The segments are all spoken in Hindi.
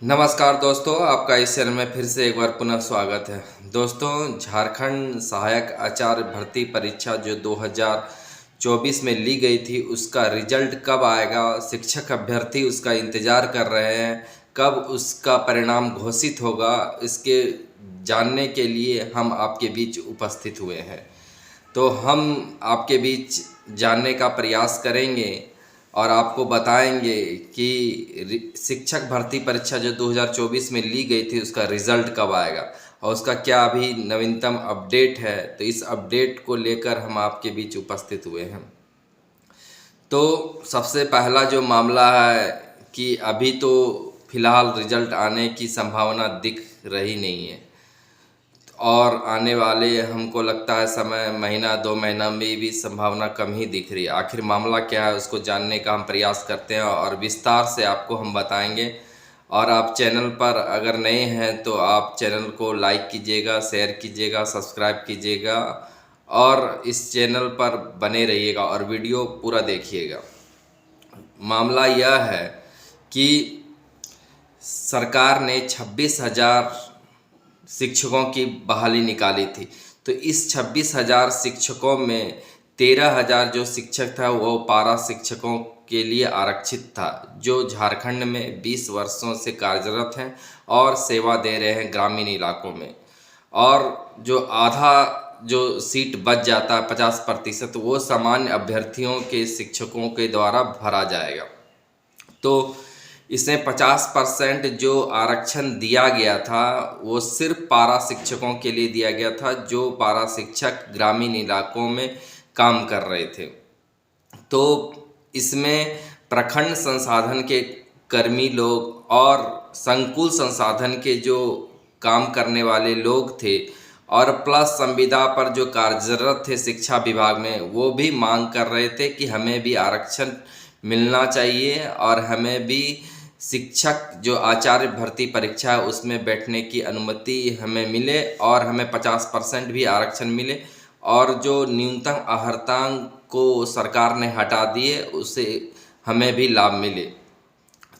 नमस्कार दोस्तों, आपका इस चैनल में फिर से एक बार पुनः स्वागत है। दोस्तों, झारखंड सहायक आचार्य भर्ती परीक्षा जो 2024 में ली गई थी, उसका रिजल्ट कब आएगा? शिक्षक अभ्यर्थी उसका इंतज़ार कर रहे हैं, कब उसका परिणाम घोषित होगा, इसके जानने के लिए हम आपके बीच उपस्थित हुए हैं। तो हम आपके बीच जानने का प्रयास करेंगे और आपको बताएंगे कि शिक्षक भर्ती परीक्षा जो 2024 में ली गई थी, उसका रिज़ल्ट कब आएगा और उसका क्या अभी नवीनतम अपडेट है। तो इस अपडेट को लेकर हम आपके बीच उपस्थित हुए हैं। तो सबसे पहला जो मामला है कि अभी तो फ़िलहाल रिज़ल्ट आने की संभावना दिख रही नहीं है और आने वाले हमको लगता है समय महीना 2 महीना में भी संभावना कम ही दिख रही है। आखिर मामला क्या है, उसको जानने का हम प्रयास करते हैं और विस्तार से आपको हम बताएंगे। और आप चैनल पर अगर नए हैं तो आप चैनल को लाइक कीजिएगा, शेयर कीजिएगा, सब्सक्राइब कीजिएगा और इस चैनल पर बने रहिएगा और वीडियो पूरा देखिएगा। मामला यह है कि सरकार ने 26,000 शिक्षकों की बहाली निकाली थी। तो इस 26,000 शिक्षकों में 13,000 जो शिक्षक था वो पारा शिक्षकों के लिए आरक्षित था, जो झारखंड में 20 वर्षों से कार्यरत हैं और सेवा दे रहे हैं ग्रामीण इलाकों में। और जो आधा जो सीट बच जाता है 50%, वो सामान्य अभ्यर्थियों के शिक्षकों के द्वारा भरा जाएगा। तो इसमें 50% जो आरक्षण दिया गया था वो सिर्फ पारा शिक्षकों के लिए दिया गया था, जो पारा शिक्षक ग्रामीण इलाकों में काम कर रहे थे। तो इसमें प्रखंड संसाधन के कर्मी लोग और संकुल संसाधन के जो काम करने वाले लोग थे और प्लस संविदा पर जो कार्यरत थे शिक्षा विभाग में, वो भी मांग कर रहे थे कि हमें भी आरक्षण मिलना चाहिए और हमें भी शिक्षक जो आचार्य भर्ती परीक्षा है उसमें बैठने की अनुमति हमें मिले और हमें 50% भी आरक्षण मिले और जो न्यूनतम अर्हतांक को सरकार ने हटा दिए उसे हमें भी लाभ मिले।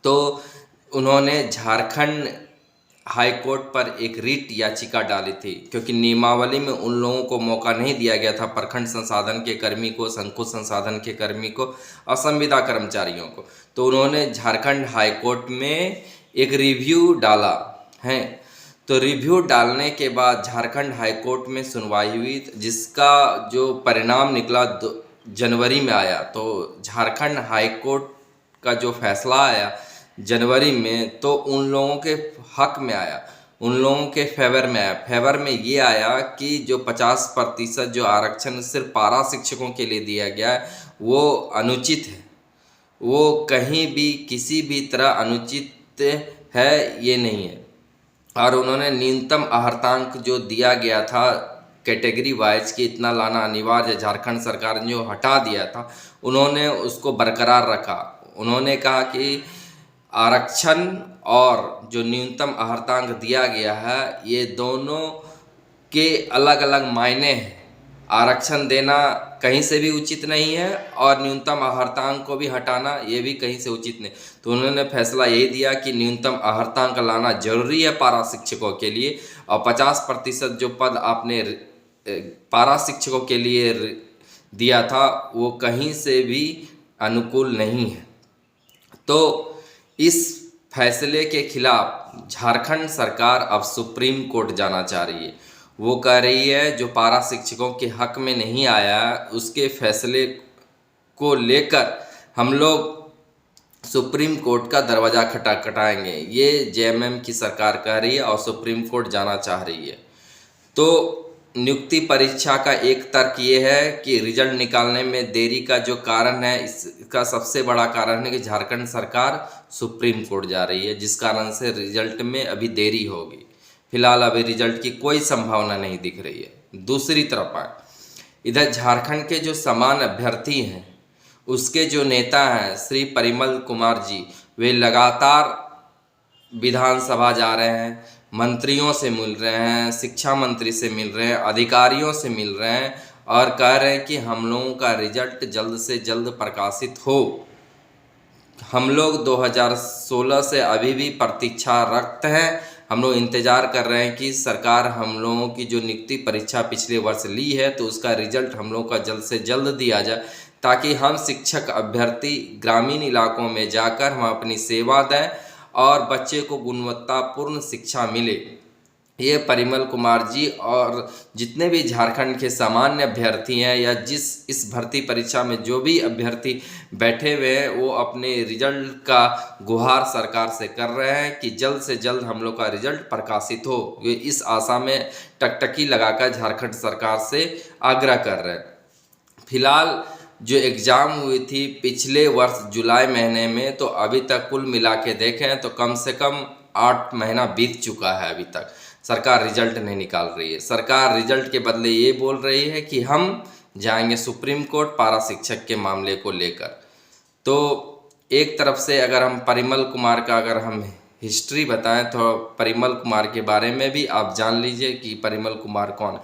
तो उन्होंने झारखंड हाई कोर्ट पर एक रिट याचिका डाली थी, क्योंकि नियमावली में उन लोगों को मौका नहीं दिया गया था, प्रखंड संसाधन के कर्मी को, संकुल संसाधन के कर्मी को और संविदा कर्मचारियों को। तो उन्होंने झारखंड हाई कोर्ट में एक रिव्यू डाला है। तो रिव्यू डालने के बाद झारखंड हाई कोर्ट में सुनवाई हुई, जिसका जो परिणाम निकला जनवरी में आया। तो झारखंड हाई कोर्ट का जो फैसला आया जनवरी में, तो उन लोगों के हक में आया, उन लोगों के फेवर में आया। फेवर में ये आया कि जो 50% जो आरक्षण सिर्फ पारा शिक्षकों के लिए दिया गया है वो अनुचित है, वो कहीं भी किसी भी तरह अनुचित है, ये नहीं है। और उन्होंने न्यूनतम अर्हतांक जो दिया गया था कैटेगरी वाइज कि इतना लाना अनिवार्य, झारखंड सरकार ने जो हटा दिया था, उन्होंने उसको बरकरार रखा। उन्होंने कहा कि आरक्षण और जो न्यूनतम अर्हतांक दिया गया है ये दोनों के अलग अलग मायने हैं। आरक्षण देना कहीं से भी उचित नहीं है और न्यूनतम अर्हतांक को भी हटाना ये भी कहीं से उचित नहीं। तो उन्होंने फैसला यही दिया कि न्यूनतम अर्हतांक लाना जरूरी है पारा शिक्षकों के लिए, और 50% जो पद आपने पारा शिक्षकों के लिए दिया था वो कहीं से भी अनुकूल नहीं है। तो इस फैसले के खिलाफ झारखंड सरकार अब सुप्रीम कोर्ट जाना चाह रही है। वो कह रही है जो पारा शिक्षकों के हक में नहीं आया उसके फैसले को लेकर हम लोग सुप्रीम कोर्ट का दरवाज़ा खटखटाएंगे। ये जेएमएम की सरकार कह रही है और सुप्रीम कोर्ट जाना चाह रही है। तो नियुक्ति परीक्षा का एक तर्क ये है कि रिजल्ट निकालने में देरी का जो कारण है, इसका सबसे बड़ा कारण है कि झारखंड सरकार सुप्रीम कोर्ट जा रही है, जिस कारण से रिजल्ट में अभी देरी होगी। फिलहाल अभी रिजल्ट की कोई संभावना नहीं दिख रही है। दूसरी तरफ आए, इधर झारखंड के जो समान अभ्यर्थी हैं उसके जो नेता हैं श्री परिमल कुमार जी, वे लगातार विधानसभा जा रहे हैं, मंत्रियों से मिल रहे हैं, शिक्षा मंत्री से मिल रहे हैं, अधिकारियों से मिल रहे हैं और कह रहे हैं कि हम लोगों का रिजल्ट जल्द से जल्द प्रकाशित हो। हम लोग 2016 से अभी भी प्रतीक्षारत हैं। हम लोग इंतज़ार कर रहे हैं कि सरकार हम लोगों की जो नियुक्ति परीक्षा पिछले वर्ष ली है तो उसका रिजल्ट हम लोगों का जल्द से जल्द दिया जाए, ताकि हम शिक्षक अभ्यर्थी ग्रामीण इलाकों में जाकर हम अपनी सेवा दें और बच्चे को गुणवत्तापूर्ण शिक्षा मिले। ये परिमल कुमार जी और जितने भी झारखंड के सामान्य अभ्यर्थी हैं या जिस इस भर्ती परीक्षा में जो भी अभ्यर्थी बैठे हुए हैं, वो अपने रिजल्ट का गुहार सरकार से कर रहे हैं कि जल्द से जल्द हम लोग का रिजल्ट प्रकाशित हो। वे इस आशा में टकटकी लगाकर झारखंड सरकार से आग्रह कर रहे हैं। फिलहाल जो एग्ज़ाम हुई थी पिछले वर्ष जुलाई महीने में, तो अभी तक कुल मिला के देखें तो कम से कम 8 महीना बीत चुका है। अभी तक सरकार रिजल्ट नहीं निकाल रही है। सरकार रिजल्ट के बदले ये बोल रही है कि हम जाएंगे सुप्रीम कोर्ट पारा शिक्षक के मामले को लेकर। तो एक तरफ से अगर हम परिमल कुमार का अगर हम हिस्ट्री बताएं तो परिमल कुमार के बारे में भी आप जान लीजिए कि परिमल कुमार कौन है।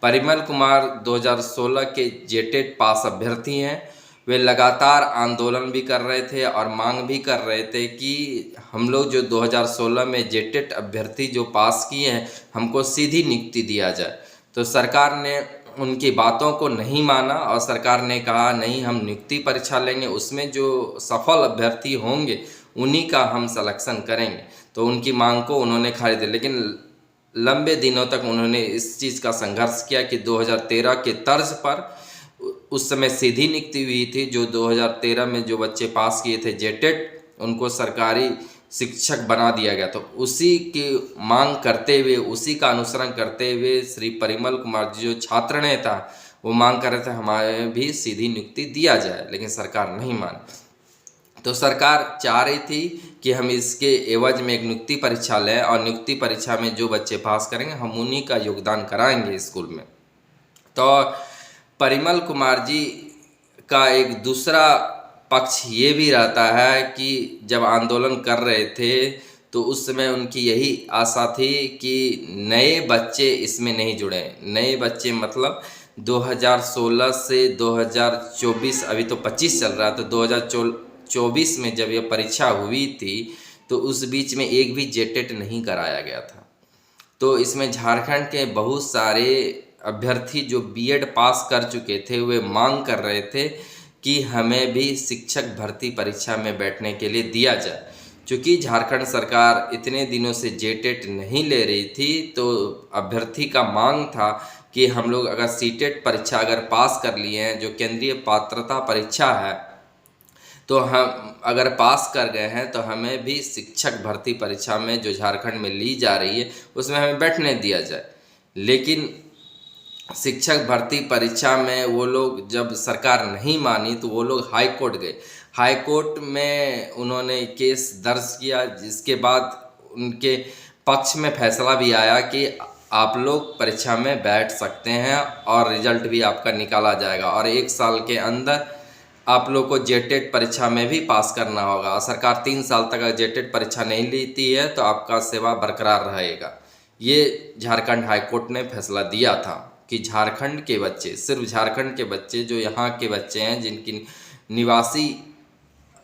परिमल कुमार 2016 के जेटेट पास अभ्यर्थी हैं। वे लगातार आंदोलन भी कर रहे थे और मांग भी कर रहे थे कि हम लोग जो 2016 में जेटेट अभ्यर्थी जो पास किए हैं हमको सीधी नियुक्ति दिया जाए। तो सरकार ने उनकी बातों को नहीं माना और सरकार ने कहा नहीं, हम नियुक्ति परीक्षा लेंगे, उसमें जो सफल अभ्यर्थी होंगे उन्हीं का हम सिलेक्शन करेंगे। तो उनकी मांग को उन्होंने खारिज दिया, लेकिन लंबे दिनों तक उन्होंने इस चीज़ का संघर्ष किया कि 2013 के तर्ज पर उस समय सीधी नियुक्ति हुई थी। जो 2013 में जो बच्चे पास किए थे जेटेट, उनको सरकारी शिक्षक बना दिया गया। तो उसी की मांग करते हुए, उसी का अनुसरण करते हुए श्री परिमल कुमार जी जो छात्र नेता वो मांग कर रहे थे हमारे भी सीधी नियुक्ति दिया जाए, लेकिन सरकार नहीं मानी। तो सरकार चाह रही थी कि हम इसके एवज में एक नियुक्ति परीक्षा लें और नियुक्ति परीक्षा में जो बच्चे पास करेंगे हम उन्हीं का योगदान कराएंगे स्कूल में। तो परिमल कुमार जी का एक दूसरा पक्ष ये भी रहता है कि जब आंदोलन कर रहे थे तो उस समय उनकी यही आशा थी कि नए बच्चे इसमें नहीं जुड़े। नए बच्चे मतलब 2016 से 2024, अभी तो 25 चल रहा, तो 2024 में जब यह परीक्षा हुई थी तो उस बीच में एक भी जेटेट नहीं कराया गया था। तो इसमें झारखंड के बहुत सारे अभ्यर्थी जो बीएड पास कर चुके थे वे मांग कर रहे थे कि हमें भी शिक्षक भर्ती परीक्षा में बैठने के लिए दिया जाए। चूँकि झारखंड सरकार इतने दिनों से जेटेट नहीं ले रही थी तो अभ्यर्थी का मांग था कि हम लोग अगर सीटेट परीक्षा अगर पास कर लिए हैं, जो केंद्रीय पात्रता परीक्षा है, तो हम अगर पास कर गए हैं तो हमें भी शिक्षक भर्ती परीक्षा में जो झारखंड में ली जा रही है उसमें हमें बैठने दिया जाए। लेकिन शिक्षक भर्ती परीक्षा में वो लोग जब सरकार नहीं मानी तो वो लोग हाई कोर्ट गए। हाई कोर्ट में उन्होंने केस दर्ज किया, जिसके बाद उनके पक्ष में फैसला भी आया कि आप लोग परीक्षा में बैठ सकते हैं और रिजल्ट भी आपका निकाला जाएगा और 1 साल के अंदर आप लोग को जेटेट परीक्षा में भी पास करना होगा। सरकार 3 साल तक अगर जेटेट परीक्षा नहीं लेती है तो आपका सेवा बरकरार रहेगा। ये झारखंड हाई कोर्ट ने फैसला दिया था कि झारखंड के बच्चे, सिर्फ झारखंड के बच्चे जो यहाँ के बच्चे हैं, जिनकी निवासी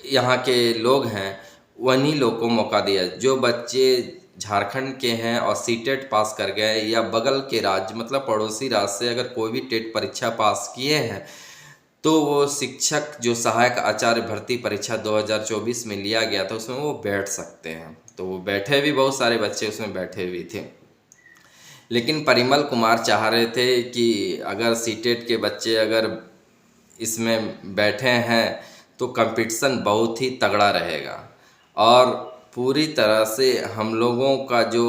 यहाँ के लोग हैं, वन्हीं लोग को मौका दिया। जो बच्चे झारखंड के हैं और सीटेट पास कर गए या बगल के राज्य मतलब पड़ोसी राज्य से अगर कोई भी टेट परीक्षा पास किए हैं तो वो शिक्षक जो सहायक आचार्य भर्ती परीक्षा 2024 में लिया गया था उसमें वो बैठ सकते हैं। तो वो बैठे भी, बहुत सारे बच्चे उसमें बैठे हुए थे। लेकिन परिमल कुमार चाह रहे थे कि अगर सीटेट के बच्चे अगर इसमें बैठे हैं तो कंपटीशन बहुत ही तगड़ा रहेगा और पूरी तरह से हम लोगों का जो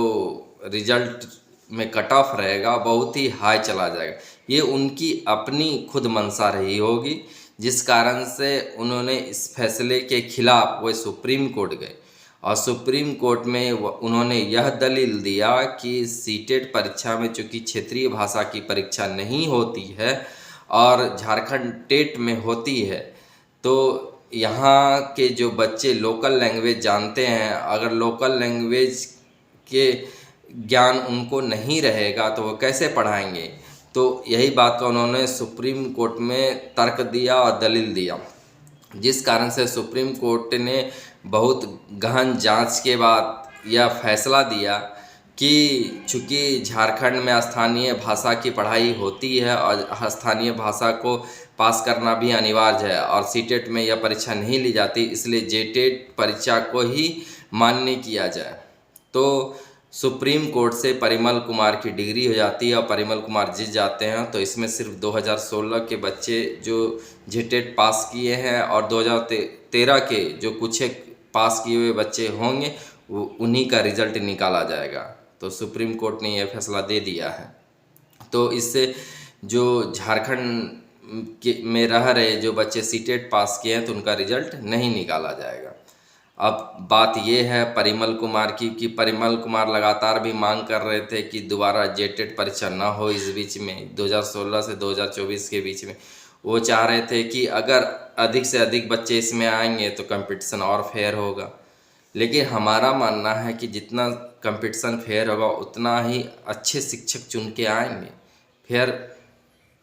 रिजल्ट में कट ऑफ रहेगा बहुत ही हाई चला जाएगा। ये उनकी अपनी खुद मंशा रही होगी, जिस कारण से उन्होंने इस फैसले के खिलाफ वो सुप्रीम कोर्ट गए और सुप्रीम कोर्ट में उन्होंने यह दलील दिया कि सीटेट परीक्षा में चूँकि क्षेत्रीय भाषा की परीक्षा नहीं होती है और झारखंड टेट में होती है, तो यहाँ के जो बच्चे लोकल लैंग्वेज जानते हैं, अगर लोकल लैंग्वेज के ज्ञान उनको नहीं रहेगा तो वो कैसे पढ़ाएंगे। तो यही बात का उन्होंने सुप्रीम कोर्ट में तर्क दिया और दलील दिया। जिस कारण से सुप्रीम कोर्ट ने बहुत गहन जांच के बाद यह फैसला दिया कि चूँकि झारखंड में स्थानीय भाषा की पढ़ाई होती है और स्थानीय भाषा को पास करना भी अनिवार्य है और सीटेट में यह परीक्षा नहीं ली जाती, इसलिए जेटेट परीक्षा को ही मान्य किया जाए। तो सुप्रीम कोर्ट से परिमल कुमार की डिग्री हो जाती है और परिमल कुमार जीत जाते हैं। तो इसमें सिर्फ 2016 के बच्चे जो जेटेट पास किए हैं और 2013 के जो कुछ एक पास किए हुए बच्चे होंगे वो उन्हीं का रिजल्ट निकाला जाएगा। तो सुप्रीम कोर्ट ने यह फैसला दे दिया है। तो इससे जो झारखंड में रह रहे जो बच्चे सीटेट पास किए हैं तो उनका रिजल्ट नहीं निकाला जाएगा। अब बात ये है परिमल कुमार की कि परिमल कुमार लगातार भी मांग कर रहे थे कि दोबारा जेटेट परीक्षा ना हो। इस बीच में 2016 से 2024 के बीच में वो चाह रहे थे कि अगर अधिक से अधिक बच्चे इसमें आएंगे तो कंपटीशन और फेयर होगा। लेकिन हमारा मानना है कि जितना कंपटीशन फेयर होगा उतना ही अच्छे शिक्षक चुन के आएंगे, फेयर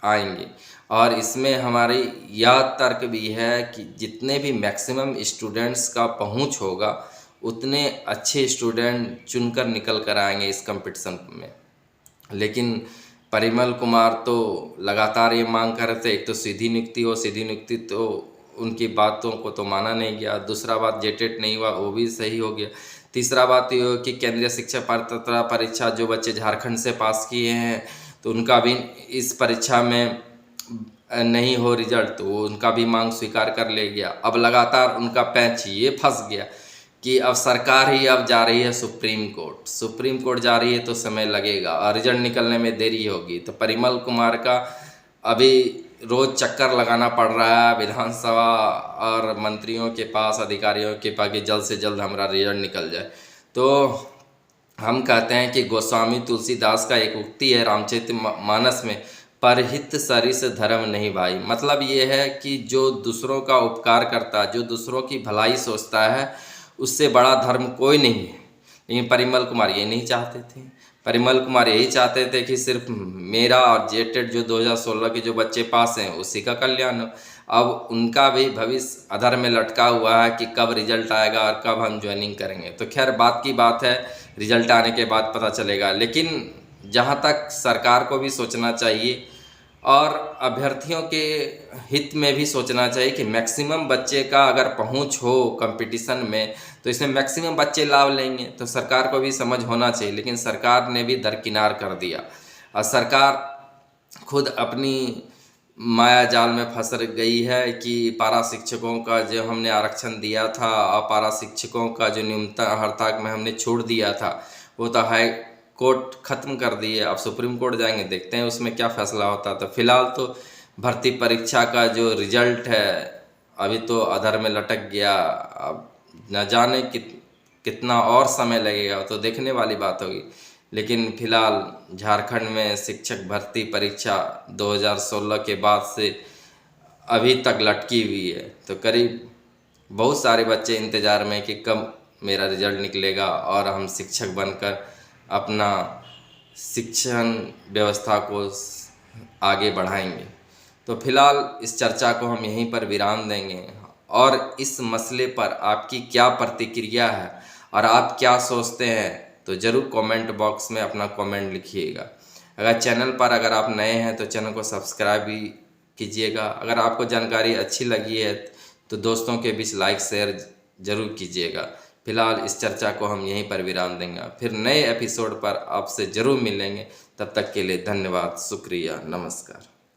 आएंगे। और इसमें हमारी यह तर्क भी है कि जितने भी मैक्सिमम स्टूडेंट्स का पहुंच होगा उतने अच्छे स्टूडेंट चुनकर निकल कर आएंगे इस कंपटीशन में। लेकिन परिमल कुमार तो लगातार ये मांग कर रहे थे, एक तो सीधी नियुक्ति हो, सीधी नियुक्ति तो उनकी बातों को तो माना नहीं गया। दूसरा बात जेटेट नहीं हुआ, वो भी सही हो गया। तीसरा बात ये हो कि केंद्रीय शिक्षक पात्रता परीक्षा जो बच्चे झारखंड से पास किए हैं तो उनका भी इस परीक्षा में नहीं हो रिजल्ट, तो उनका भी मांग स्वीकार कर ले गया। अब लगातार उनका पैंच ये फंस गया कि अब सरकार ही अब जा रही है सुप्रीम कोर्ट जा रही है तो समय लगेगा और रिजल्ट निकलने में देरी होगी। तो परिमल कुमार का अभी रोज़ चक्कर लगाना पड़ रहा है विधानसभा और मंत्रियों के पास, अधिकारियों के पास कि जल्द से जल्द हमारा रिजल्ट निकल जाए। तो हम कहते हैं कि गोस्वामी तुलसीदास का एक उक्ति है रामचरितमानस में, परहित सरिस धर्म नहीं भाई। मतलब ये है कि जो दूसरों का उपकार करता है, जो दूसरों की भलाई सोचता है, उससे बड़ा धर्म कोई नहीं है। लेकिन परिमल कुमार ये नहीं चाहते थे। परिमल कुमार यही चाहते थे कि सिर्फ मेरा और जेटेट जो 2016 के जो बच्चे पास हैं उसी का कल्याण हो। अब उनका भी भविष्य अधर में लटका हुआ है कि कब रिजल्ट आएगा और कब हम ज्वाइनिंग करेंगे। तो खैर बात की बात है, रिजल्ट आने के बाद पता चलेगा। लेकिन जहाँ तक सरकार को भी सोचना चाहिए और अभ्यर्थियों के हित में भी सोचना चाहिए कि मैक्सिमम बच्चे का अगर पहुंच हो कंपटीशन में तो इसमें मैक्सिमम बच्चे लाभ लेंगे। तो सरकार को भी समझ होना चाहिए। लेकिन सरकार ने भी दरकिनार कर दिया और सरकार खुद अपनी माया जाल में फंस गई है कि पारा शिक्षकों का जो हमने आरक्षण दिया था और पारा शिक्षकों का जो न्यूनतम हड़ताल में हमने छोड़ दिया था वो तो हाई कोर्ट ख़त्म कर दी है। अब सुप्रीम कोर्ट जाएंगे, देखते हैं उसमें क्या फैसला होता है। तो फिलहाल तो भर्ती परीक्षा का जो रिजल्ट है अभी तो अधर में लटक गया। अब न जाने कितना और समय लगेगा, तो देखने वाली बात होगी। लेकिन फिलहाल झारखंड में शिक्षक भर्ती परीक्षा 2016 के बाद से अभी तक लटकी हुई है। तो करीब बहुत सारे बच्चे इंतज़ार में कि कब मेरा रिजल्ट निकलेगा और हम शिक्षक बनकर अपना शिक्षण व्यवस्था को आगे बढ़ाएंगे। तो फिलहाल इस चर्चा को हम यहीं पर विराम देंगे और इस मसले पर आपकी क्या प्रतिक्रिया है और आप क्या सोचते हैं तो ज़रूर कमेंट बॉक्स में अपना कमेंट लिखिएगा। अगर चैनल पर अगर आप नए हैं तो चैनल को सब्सक्राइब भी कीजिएगा। अगर आपको जानकारी अच्छी लगी है तो दोस्तों के बीच लाइक शेयर ज़रूर कीजिएगा। फिलहाल इस चर्चा को हम यहीं पर विराम देंगे। फिर नए एपिसोड पर आपसे ज़रूर मिलेंगे। तब तक के लिए धन्यवाद, शुक्रिया, नमस्कार।